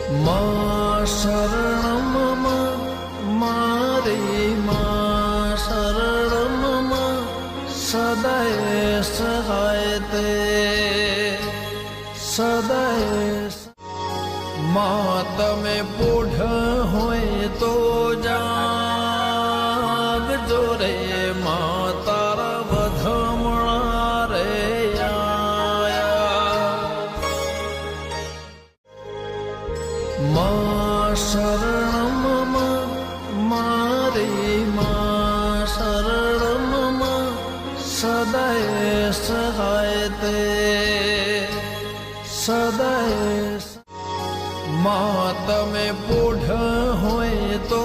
માં શરણમ મારી માં શરણમ સદાય સહાય તે સદાય માં તમે પોઢ હોય તો જાગજો રે માં તારા વધમણા રે માં શરણમ મારી માં શરણમ સદાય સહાય તે સદાય માં તમે પોઢ હોય તો